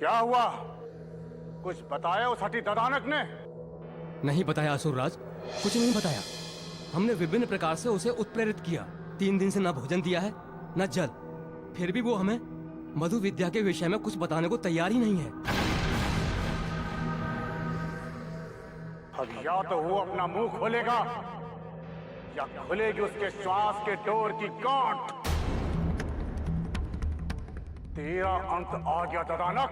क्या हुआ? कुछ बताया उस हठी ददानक ने? नहीं बताया असुरराज, कुछ नहीं बताया। हमने विभिन्न प्रकार से उसे उत्प्रेरित किया। 3 दिन से न भोजन दिया है न जल, फिर भी वो हमें मधु विद्या के विषय में कुछ बताने को तैयार ही नहीं है। अब या तो वो अपना मुंह खोलेगा या खुलेगी उसके श्वास के डोर की गांठ। तेरा अंत आ गया ददानक,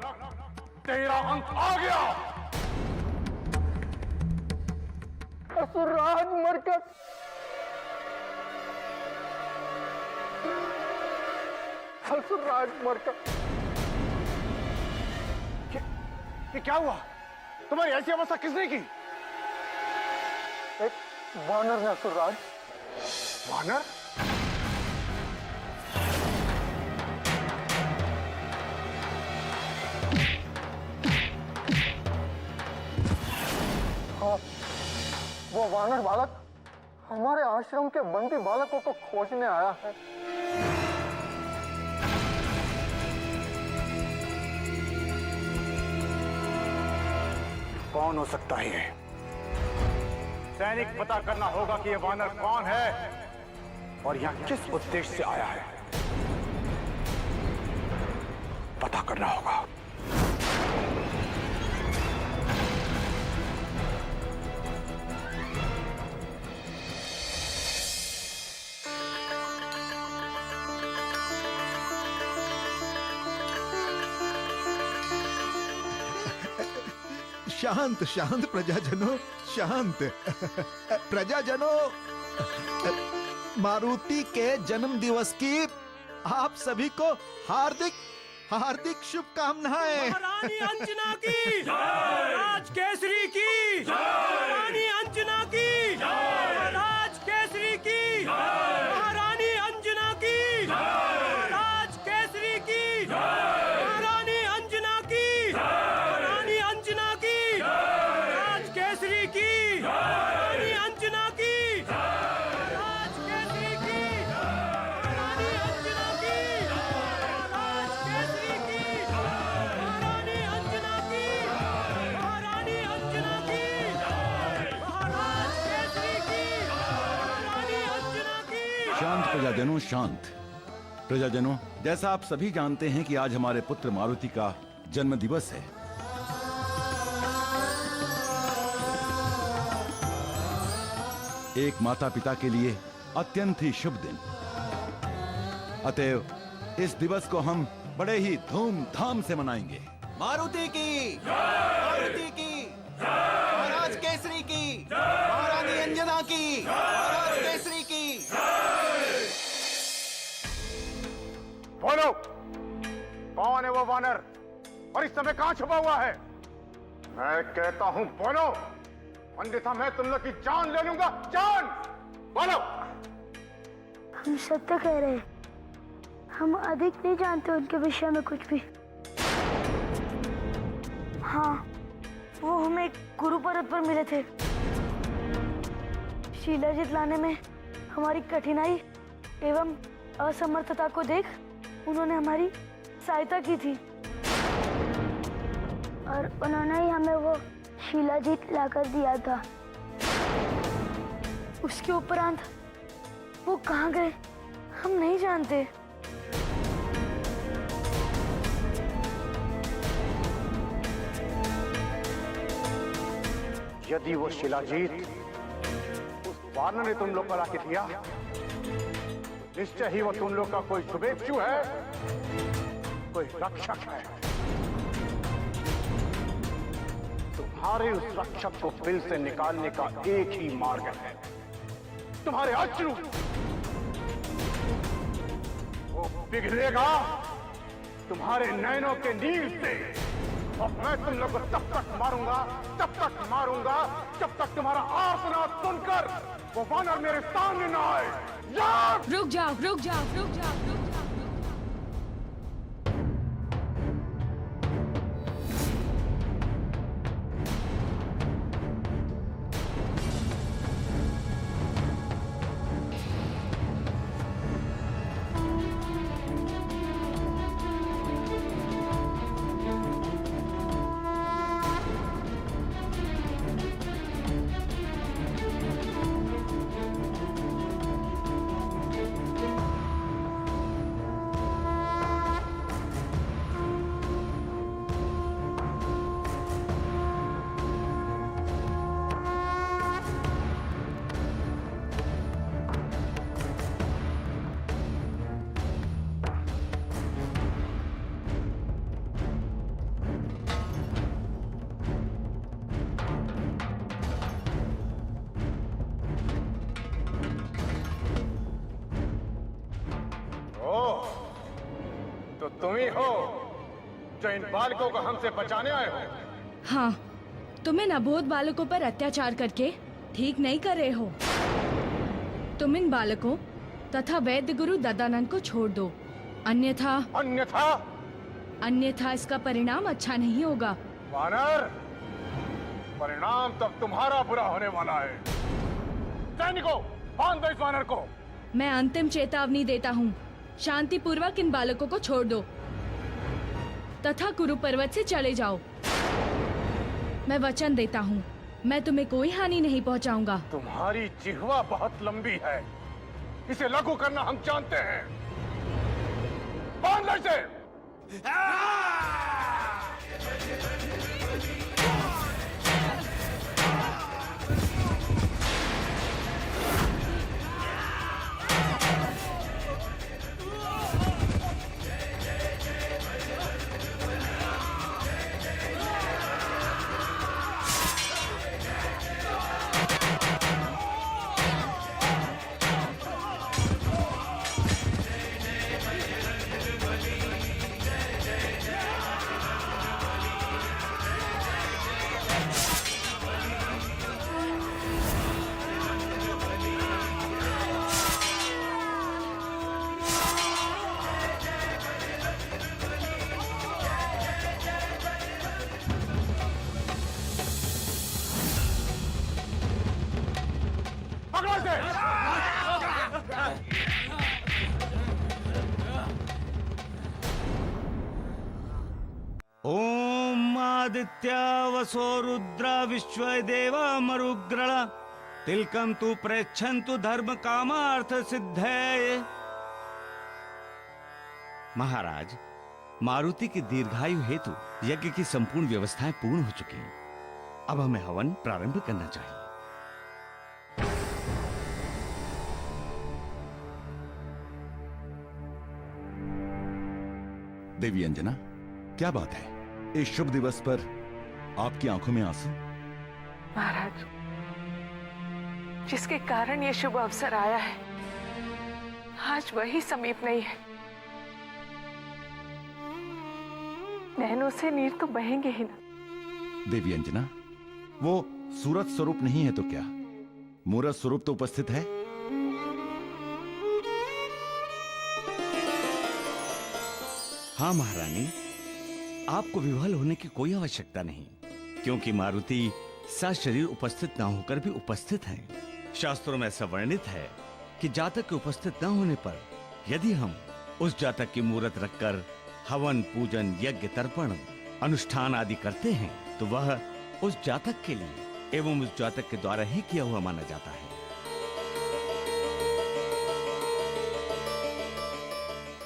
तेरा अंत आ गया। असुरराज मरकर असुरराज मरकर क्या हुआ? तुम्हारी ऐसी अवस्था किसने की? एक वानर ने असुरराज। वानर? हाँ, वो वानर बालक हमारे आश्रम के बंदी बालकों को खोजने आया है। कौन हो सकता है ये? सैनिक, पता करना होगा कि ये वानर कौन है और यहां किस उद्देश्य से आया है। पता करना होगा। शांत शांत प्रजाजनों, शांत। प्रजाजनों, मारुति के जन्म दिवस की आप सभी को हार्दिक हार्दिक शुभकामनाएं। महारानी अंजना की, राज केसरी की, महारानी अंजना की, राज केसरी की, महारानी अंजना की, राज केसरी की, महारानी अंजना की, महारानी अंजना की, राज केसरी की, महारानी अंजना की, राज केसरी की, महारानी अंजना की, राज केसरी की, महारानी अंजना की, महारानी अंजना की, महाराज केसरी की, महारानी अंजना की। शांत प्रजाजनों, शांत। प्रजाजनों, जैसा आप सभी जानते हैं कि आज हमारे पुत्र मारुति का जन्म दिवस है। एक माता पिता के लिए अत्यंत ही शुभ दिन। अतएव इस दिवस को हम बड़े ही धूमधाम से मनाएंगे। मारुति की, मारुति की, महाराज केसरी की, महारानी अंजना की, महाराज केसरी की। बोलो, कौन है वो वानर और इस समय कहां छुपा हुआ है? मैं कहता हूं बोलो, अन्यथा मैं तुम लोग की जान ले लूंगा। जान! बोलो। हम सत्य कह रहे हैं, हम अधिक नहीं जानते उनके विषय में कुछ भी। हाँ, वो हमें गुरु पर्वत पर मिले थे। शिलाजीत लाने में हमारी कठिनाई एवं असमर्थता को देख उन्होंने हमारी सहायता की थी और उन्होंने ही हमें वो शिलाजीत लाकर दिया था। उसके उपरांत वो कहाँ गए हम नहीं जानते। यदि वो शिलाजीत उस वानर ने तुम लोग को लाके दिया, निश्चय ही वो तुम लोग का कोई शुभेच्छु है, कोई रक्षक है। तुम्हारे उस रक्षक को बिल से निकालने का एक ही मार्ग है, तुम्हारे अश्रु। वो पिघलेगा तुम्हारे नैनों के नील से और मैं तुम लोग को तब तक मारूंगा, तब तक मारूंगा जब तक तुम्हारा आर्तनाद सुनकर वो वानर मेरे सामने ना आए। रुक जाओ, रुक जाओ, रुक जाओ, रुक जाओ। हो जो इन बालकों को हमसे बचाने आए हो? हाँ, तुम इन अबोध बालकों पर अत्याचार करके ठीक नहीं कर रहे हो। तुम इन बालकों तथा वैद्य गुरु ददानंद को छोड़ दो, अन्यथा अन्यथा इसका परिणाम अच्छा नहीं होगा। वानर, परिणाम तब तुम्हारा बुरा होने वाला है। सैनिकों, बांध दो इस वानर को। मैं अंतिम चेतावनी देता हूँ, शांति पूर्वक इन बालकों को छोड़ दो तथा कुरु पर्वत से चले जाओ। मैं वचन देता हूँ, मैं तुम्हें कोई हानि नहीं पहुँचाऊंगा। तुम्हारी जिह्वा बहुत लंबी है, इसे लघु करना हम जानते हैं। बांध लो इसे। ओम आदित्या वसो रुद्रा विश्व देवा मरुग्रह तिलकम तु प्रेक्षन्तु धर्म कामार्थ सिद्धये। महाराज, मारुति की दीर्घायु हेतु यज्ञ की संपूर्ण व्यवस्थाएं पूर्ण हो चुकी हैं। अब हमें हवन प्रारंभ करना चाहिए। देवी अंजना, क्या बात है? इस शुभ दिवस पर आपकी आंखों में आंसू? महाराज, जिसके कारण ये शुभ अवसर आया है, आज वही समीप नहीं है। नैनों से नीर तो बहेंगे ही ना। देवी अंजना, वो सूरत स्वरूप नहीं है तो क्या, मूरत स्वरूप तो उपस्थित है। हाँ महारानी, आपको विह्वल होने की कोई आवश्यकता नहीं, क्योंकि मारुति सशरीर उपस्थित न होकर भी उपस्थित हैं। शास्त्रों में ऐसा वर्णित है कि जातक के उपस्थित न होने पर यदि हम उस जातक की मूरत रखकर हवन, पूजन, यज्ञ, तर्पण, अनुष्ठान आदि करते हैं तो वह उस जातक के लिए एवं उस जातक के द्वारा ही किया हुआ माना जाता है।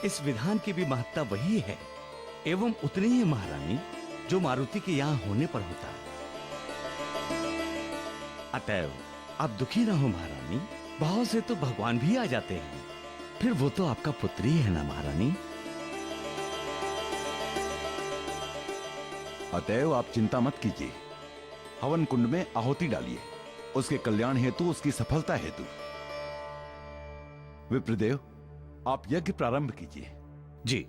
इस विधान की भी महत्ता वही है एवं उतनी ही महारानी जो मारुति के यहाँ होने पर होता है। अतएव आप दुखी ना हो महारानी, भाव से तो भगवान भी आ जाते हैं, फिर वो तो आपका पुत्र ही है ना महारानी। अतएव आप चिंता मत कीजिए, हवन कुंड में आहुति डालिए, उसके कल्याण हेतु, उसकी सफलता हेतु। विप्रदेव, आप यज्ञ प्रारंभ कीजिए। जी।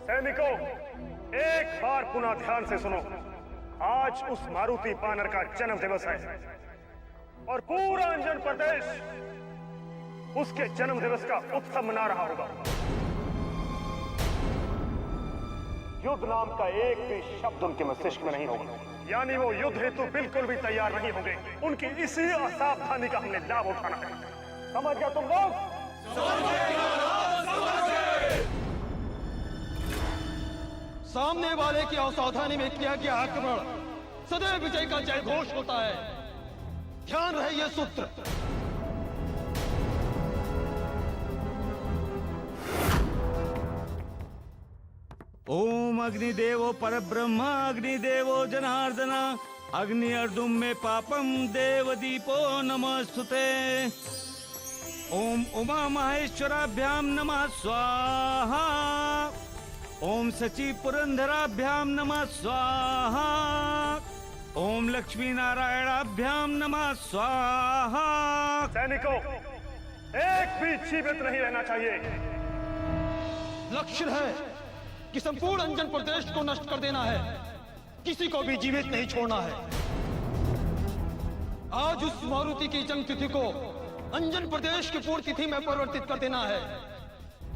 सैनिकों, एक बार पुनः ध्यान से सुनो। आज उस मारुति बानर का जन्म दिवस है और पूरा अंजन प्रदेश उसके जन्म दिवस का उत्सव मना रहा होगा। युद्ध नाम का एक भी शब्द उनके मस्तिष्क में नहीं होगा, यानी वो युद्ध हेतु बिल्कुल भी तैयार नहीं होंगे। उनकी इसी असावधानी का हमने लाभ उठाना है। समझ गया तुम लोग? सामने वाले की असावधानी में किया गया आक्रमण सदैव विजय का जय घोष होता है। ध्यान रहे ये सूत्र। ओम अग्निदेवो परब्रह्म अग्निदेवो जनार्दन अग्नि अर्दुम में पापम देवदीपो नमस्तुते। ओम उमा महेश्वराभ्याम नमः स्वाहा। ओम सची पुरंदराभ्याम नमः स्वाहा। ओम लक्ष्मी नारायणाभ्याम नमः स्वाहा। सैनिकों, एक भी जीवित नहीं रहना चाहिए। लक्ष्य है कि संपूर्ण अंजन प्रदेश को नष्ट कर देना है, किसी को भी जीवित नहीं छोड़ना है। आज उस मारुति की जन्म तिथि को अंजन प्रदेश की पूर्ण तिथि में परिवर्तित कर देना है।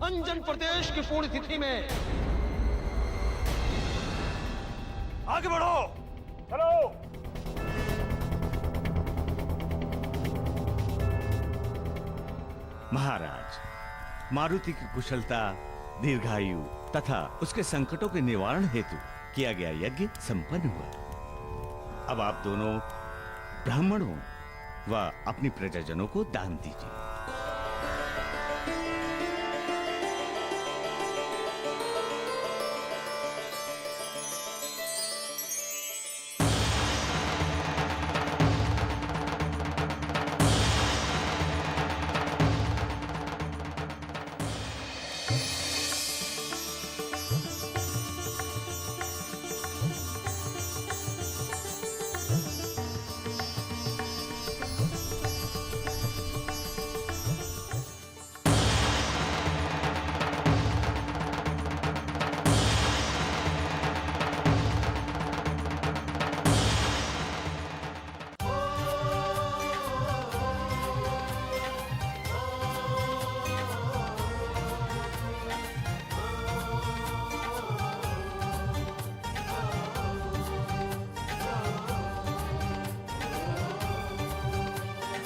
अंजन प्रदेश की पूर्ण तिथि में आगे बढ़ो, चलो। महाराज, मारुति की कुशलता, दीर्घायु तथा उसके संकटों के निवारण हेतु किया गया यज्ञ संपन्न हुआ। अब आप दोनों ब्राह्मणों व अपनी प्रजाजनों को दान दीजिए।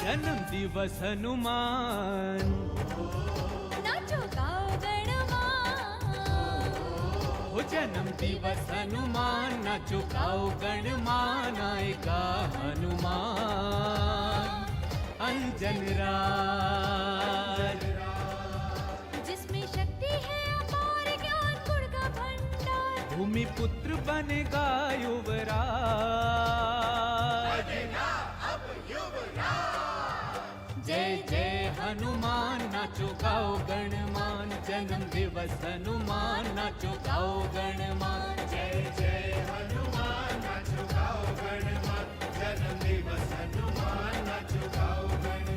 जन्म दिवस हनुमान, नाचो गाओ गणमान। हो जन्म दिवस हनुमान, नाचो गाओ गणमान, आएगा हनुमान अंजन राज। जिसमें शक्ति है अपार, ज्ञान गुण का भंडार। भूमि पुत्र बनेगा युवराज। जय जय हनुमान, नाचो गाओ गणमान। जन्म दिवस हनुमान, नाचो गाओ गणमान। जय जय हनुमान, नाचो गाओ गणमान। जन्म दिवस हनुमान, नाचो गाओ गणमान।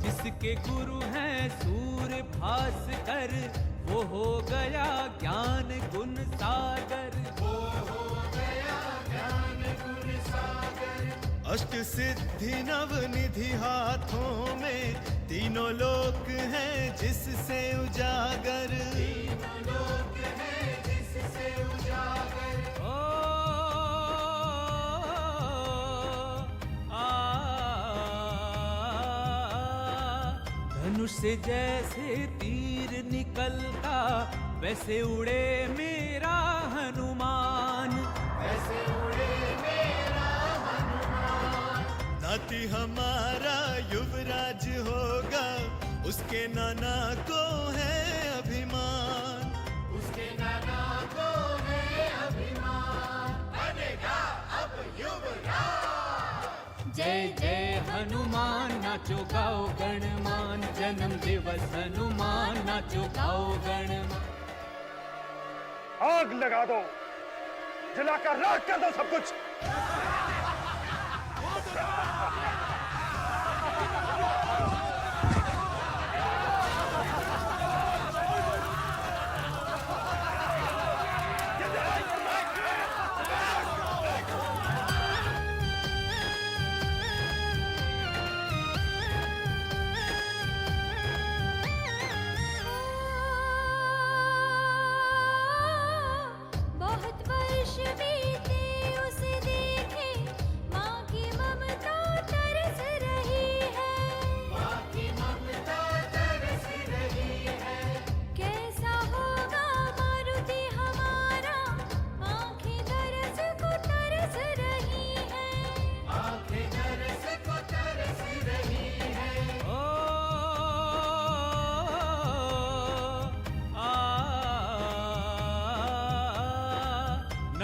जिसके गुरु हैं सूर्य भास्कर, वो हो गया ज्ञान गुण सागर। वो हो गया ज्ञान गुण सागर। अष्ट सिद्धि नव निधि हाथों में, तीनों लोक हैं जिससे उजागर। तीनों लोक हैं जिससे उजागर। धनुष से जैसे तीर निकलता, वैसे उड़े मेरा हनुमान। वैसे उड़े मेरा हनुमान। नाती हमारा युवराज होगा, उसके नाना को है अभिमान। उसके नाना को है अभिमान, बनेगा अब युवराज। जय जय हनुमान, नाचो गाओ गणमान। जन्म दिवस हनुमान, नाचो गाओ गणमान। आग लगा दो, जलाकर राख कर दो सब कुछ। बहुत वर्ष बीते उसे देखे, माँ की ममता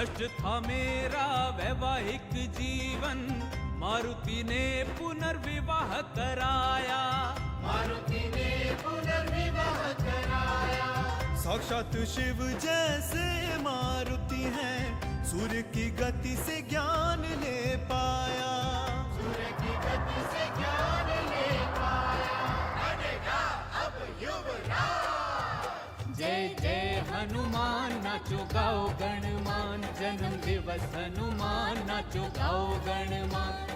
नष्ट था मेरा वैवाहिक जीवन, मारुति ने पुनर्विवाह कराया। मारुति ने पुनर्विवाह कराया। साक्षात शिव जैसे मारुति हैं, सूर्य की गति से ज्ञान ले पाया। सूर्य की गति से ज्ञान ले पाया। बनेगा अब युवराज। जय जय हनुमान, नाचो गाओ गणमान, जन्म दिवस हनुमान, नाचो गाओ गणमान।